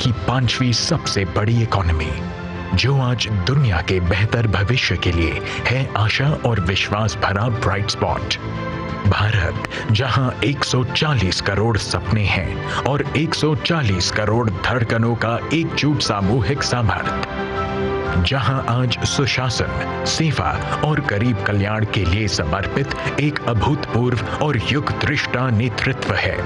की 5वीं सबसे बड़ी इकोनॉमी, जो आज दुनिया के बेहतर भविष्य के लिए है आशा और विश्वास भरा ब्राइट स्पॉट। भारत, जहां 140 करोड़ सपने हैं और 140 करोड़ धड़कनों का एकजुट सामूहिक सामर्थ्य, जहां आज सुशासन, सेवा और गरीब कल्याण के लिए समर्पित एक अभूतपूर्व और युग दृष्टा नेतृत्व है।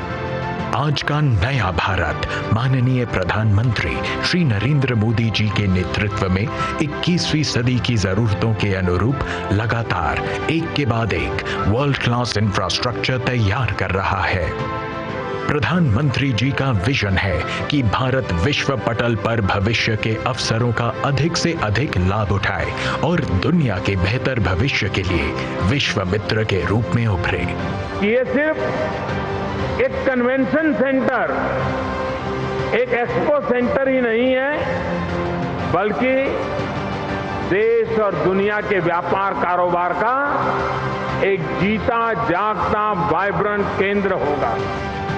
आज का नया भारत माननीय प्रधानमंत्री श्री नरेंद्र मोदी जी के नेतृत्व में 21वीं सदी की जरूरतों के अनुरूप लगातार एक के बाद एक वर्ल्ड क्लास इंफ्रास्ट्रक्चर तैयार कर रहा है। प्रधानमंत्री जी का विजन है कि भारत विश्व पटल पर भविष्य के अवसरों का अधिक से अधिक लाभ उठाए और दुनिया के बेहतर भविष्य के लिए विश्व मित्र के रूप में उभरे। ये सिर्फ एक कन्वेंशन सेंटर, एक एक्सपो सेंटर ही नहीं है, बल्कि देश और दुनिया के व्यापार कारोबार का एक जीता जागता वाइब्रेंट केंद्र होगा।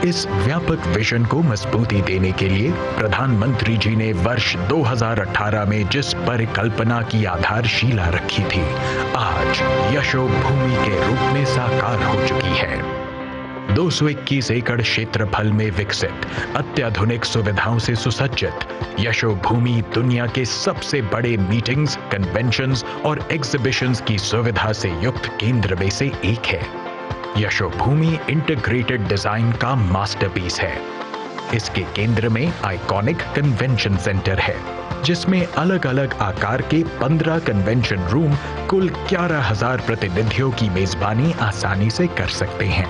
इस व्यापक विजन को मजबूती देने के लिए प्रधानमंत्री जी ने वर्ष 2018 में जिस परिकल्पना की आधारशिला रखी थी, आज यशोभूमि के रूप में साकार हो चुकी है। 221 एकड़ क्षेत्रफल में विकसित, अत्याधुनिक सुविधाओं से सुसज्जित यशोभूमि दुनिया के सबसे बड़े मीटिंग्स, कन्वेंशंस और एग्जीबिशंस की सुविधा से युक्त केंद्र में से एक है। यशोभूमि इंटीग्रेटेड डिजाइन का मास्टरपीस है। इसके केंद्र में आइकॉनिक कन्वेंशन सेंटर है, जिसमें अलग अलग आकार के 15 कन्वेंशन रूम कुल 11,000 प्रतिनिधियों की मेजबानी आसानी से कर सकते हैं।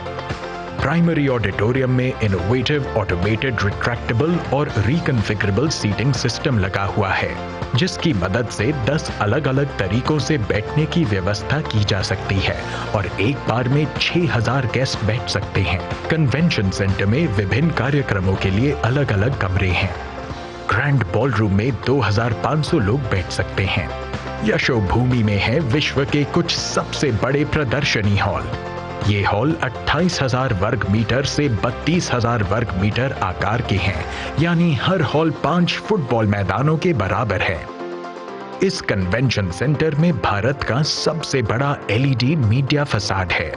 प्राइमरी ऑडिटोरियम में इनोवेटिव ऑटोमेटेड रिट्रैक्टेबल और रिकॉन्फ़िगरेबल सीटिंग सिस्टम लगा हुआ है, जिसकी मदद से 10 अलग अलग तरीकों से बैठने की व्यवस्था की जा सकती है और एक बार में 6,000 गेस्ट बैठ सकते हैं। कन्वेंशन सेंटर में विभिन्न कार्यक्रमों के लिए अलग अलग कमरे हैं। ग्रैंड बॉलरूम में 2,500 लोग बैठ सकते हैं। यशोभूमि में है विश्व के कुछ सबसे बड़े प्रदर्शनी हॉल। ये हॉल 28,000 वर्ग मीटर से 32,000 वर्ग मीटर आकार के हैं, यानी हर हॉल 5 फुटबॉल मैदानों के बराबर है। इस कन्वेंशन सेंटर में भारत का सबसे बड़ा LED मीडिया फसाड है।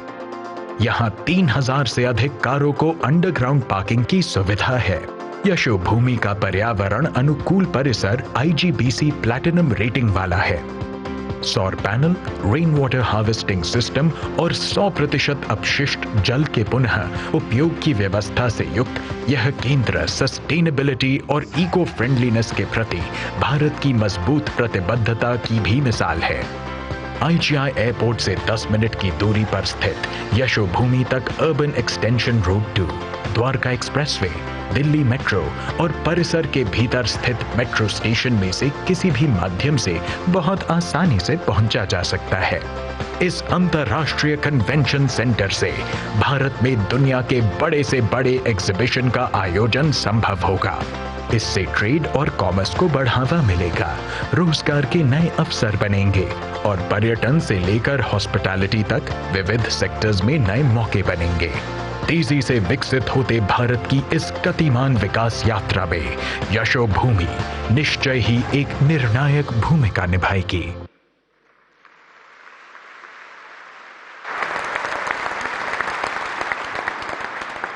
यहाँ 3,000 से अधिक कारों को अंडरग्राउंड पार्किंग की सुविधा है। यशोभूमि का पर्यावरण अनुकूल परिसर IGBC प्लैटिनम रेटिंग वाला है। सौर panel, rain water harvesting system और 100% अपशिष्ट जल के पुनः उपयोग की व्यवस्था से युक्त यह केंद्र सस्टेनेबिलिटी और इको फ्रेंडलीनेस के प्रति भारत की मजबूत प्रतिबद्धता की भी मिसाल है। IGI एयरपोर्ट से 10 मिनट की दूरी पर स्थित यशोभूमि तक urban extension road 2, Dwarka expressway, Delhi metro और परिसर के भीतर स्थित मेट्रो स्टेशन में से किसी भी माध्यम से बहुत आसानी से पहुंचा जा सकता है। इस अंतर्राष्ट्रीय कन्वेंशन सेंटर से भारत में दुनिया के बड़े से बड़े एग्जीबिशन का आयोजन संभव होगा। इससे ट्रेड और कॉमर्स को बढ़ावा मिलेगा, रोजगार के नए अवसर बनेंगे और पर्यटन से लेकर हॉस्पिटैलिटी तक विविध सेक्टर्स में नए मौके बनेंगे। तेजी से विकसित होते भारत की इस गतिमान विकास यात्रा में यशोभूमि निश्चय ही एक निर्णायक भूमिका निभाएगी।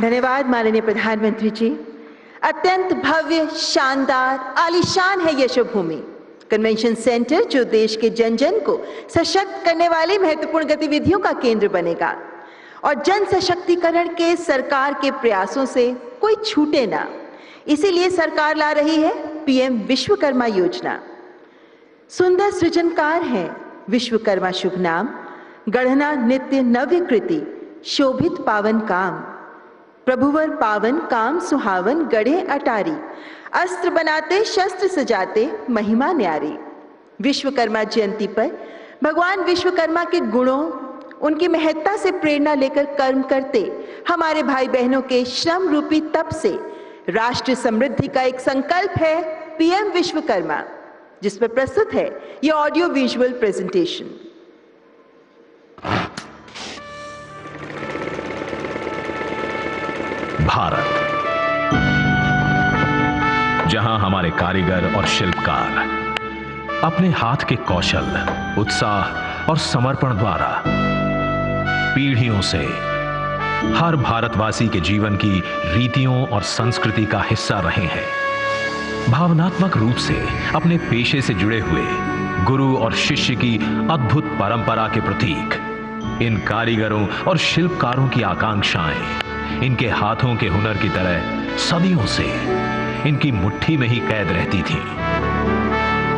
धन्यवाद माननीय प्रधानमंत्री जी। अत्यंत भव्य, शानदार, आलीशान है यशोभूमि कन्वेंशन सेंटर, जो देश के जन जन को सशक्त करने वाली महत्वपूर्ण गतिविधियों का केंद्र बनेगा और जन सशक्तिकरण के सरकार के प्रयासों से कोई छूटे ना। इसीलिए सरकार ला रही है PM विश्वकर्मा योजना। सुंदर सृजनकार है विश्वकर्मा शुभ नाम, गढ़ना नित्य नव्य कृति, शोभित पावन काम, प्रभुवर पावन काम सुहावन गढ़े अटारी, अस्त्र बनाते शस्त्र सजाते महिमा न्यारी। विश्वकर्मा जयंती पर भगवान विश्वकर्मा के गुणों, उनकी महत्ता से प्रेरणा लेकर कर्म करते हमारे भाई बहनों के श्रम रूपी तप से राष्ट्र समृद्धि का एक संकल्प है PM विश्वकर्मा, जिस पर प्रस्तुत है ये ऑडियो विजुअल प्रेजेंटेशन। भारत, जहां जहां हमारे कारीगर और शिल्पकार अपने हाथ के कौशल, उत्साह और समर्पण द्वारा पीढ़ियों से हर भारतवासी के जीवन की रीतियों और संस्कृति का हिस्सा रहे हैं। भावनात्मक रूप से अपने पेशे से जुड़े हुए गुरु और शिष्य की अद्भुत परंपरा के प्रतीक इन कारीगरों और शिल्पकारों की आकांक्षाएं इनके हाथों के हुनर की तरह सदियों से इनकी मुट्ठी में ही कैद रहती थी।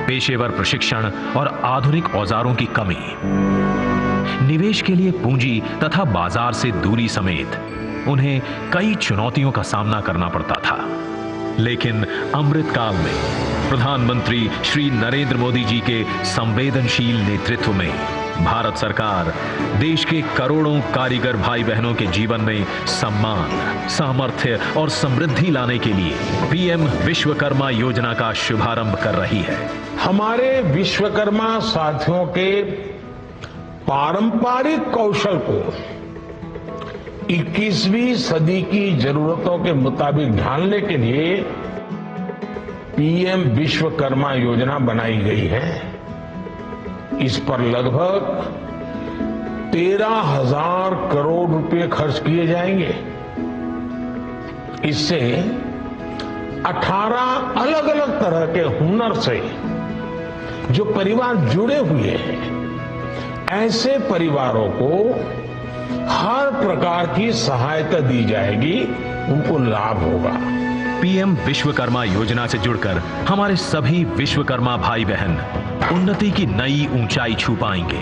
पेशेवर प्रशिक्षण और आधुनिक औजारों की कमी, निवेश के लिए पूंजी तथा बाजार से दूरी समेत उन्हें कई चुनौतियों का सामना करना पड़ता था। लेकिन अमृतकाल में प्रधानमंत्री श्री नरेंद्र मोदी जी के संवेदनशील नेतृत्व में भारत सरकार देश के करोड़ों कारीगर भाई बहनों के जीवन में सम्मान, सामर्थ्य और समृद्धि लाने के लिए पीएम विश्वकर्मा योजना का शुभारंभ कर रही है। हमारे विश्वकर्मा साथियों के पारंपरिक कौशल को 21वीं सदी की जरूरतों के मुताबिक ढालने के लिए पीएम विश्वकर्मा योजना बनाई गई है। इस पर लगभग 13,000 करोड़ रुपए खर्च किए जाएंगे। इससे 18 अलग अलग तरह के हुनर से जो परिवार जुड़े हुए हैं, ऐसे परिवारों को हर प्रकार की सहायता दी जाएगी, उनको लाभ होगा। पीएम विश्वकर्मा योजना से जुड़कर हमारे सभी विश्वकर्मा भाई बहन उन्नति की नई ऊंचाई छू पाएंगे।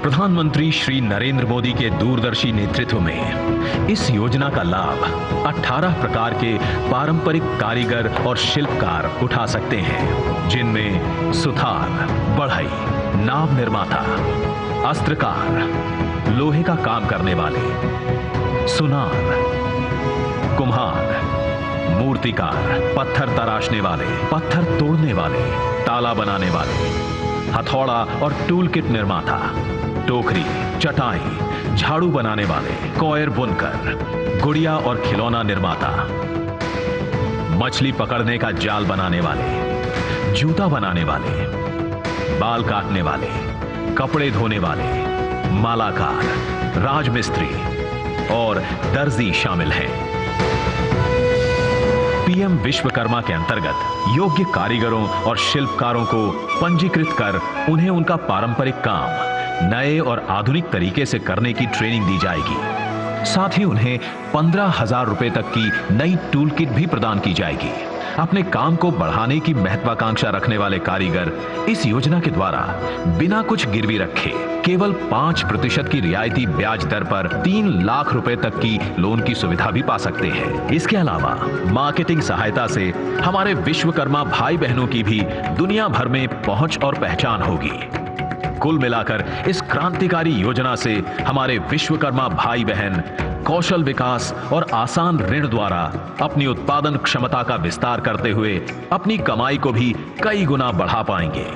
प्रधानमंत्री श्री नरेंद्र मोदी के दूरदर्शी नेतृत्व में इस योजना का लाभ 18 प्रकार के पारंपरिक कारीगर और शिल्पकार उठा सकते हैं, जिनमें सुथार, बढ़ई, नाव निर्माता, अस्त्रकार, लोहे का काम करने वाले, सुनार, कुम्हार, मूर्तिकार, पत्थर तराशने वाले, पत्थर तोड़ने वाले, ताला बनाने वाले, हथौड़ा और टूल किट निर्माता, टोकरी, चटाई, झाड़ू बनाने वाले, कॉयर बुनकर, गुड़िया और खिलौना निर्माता, मछली पकड़ने का जाल बनाने वाले, जूता बनाने वाले, बाल काटने वाले, कपड़े धोने वाले, मालाकार, राजमिस्त्री और दर्जी शामिल हैं। पीएम विश्वकर्मा के अंतर्गत योग्य कारीगरों और शिल्पकारों को पंजीकृत कर उन्हें उनका पारंपरिक काम नए और आधुनिक तरीके से करने की ट्रेनिंग दी जाएगी। साथ ही उन्हें 15,000 रुपए तक की नई टूल किट भी प्रदान की जाएगी। अपने काम को बढ़ाने की महत्वाकांक्षा रखने वाले कारीगर इस योजना के द्वारा बिना कुछ गिरवी रखे केवल 5% की रियायती ब्याज दर पर 3 लाख रुपए तक की लोन की सुविधा भी पा सकते हैं। इसके अलावा मार्केटिंग सहायता से हमारे विश्वकर्मा भाई बहनों की भी दुनिया भर में पहुंच और पहचान होगी। कुल मिलाकर इस क्रांतिकारी योजना से हमारे विश्वकर्मा भाई बहन कौशल विकास और आसान ऋण द्वारा अपनी उत्पादन क्षमता का विस्तार करते हुए अपनी कमाई को भी कई गुना बढ़ा पाएंगे।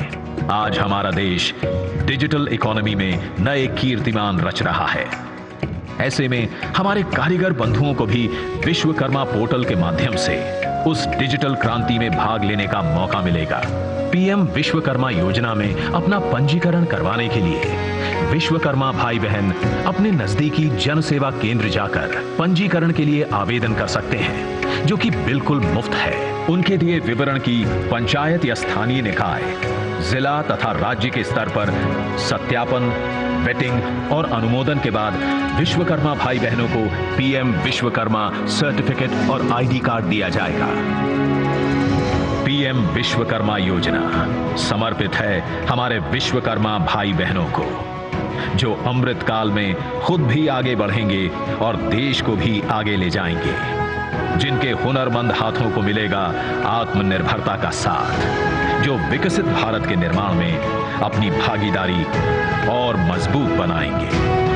आज हमारा देश डिजिटल इकोनॉमी में नए कीर्तिमान रच रहा है। ऐसे में हमारे कारीगर बंधुओं को भी विश्वकर्मा पोर्टल के माध्यम से उस डिजिटल क्रांति में भाग लेने का मौका मिलेगा। पीएम विश्वकर्मा योजना में अपना पंजीकरण करवाने के लिए विश्वकर्मा भाई बहन अपने नजदीकी जन सेवा केंद्र जाकर पंजीकरण के लिए आवेदन कर सकते हैं, जो कि बिल्कुल मुफ्त है। उनके दिए विवरण की पंचायत या स्थानीय निकाय, जिला तथा राज्य के स्तर पर सत्यापन, वेटिंग और अनुमोदन के बाद विश्वकर्मा भाई बहनों को पीएम विश्वकर्मा सर्टिफिकेट और आईडी कार्ड दिया जाएगा। पीएम विश्वकर्मा योजना समर्पित है हमारे विश्वकर्मा भाई बहनों को, जो अमृत काल में खुद भी आगे बढ़ेंगे और देश को भी आगे ले जाएंगे, जिनके हुनरमंद हाथों को मिलेगा आत्मनिर्भरता का साथ, जो विकसित भारत के निर्माण में अपनी भागीदारी और मजबूत बनाएंगे।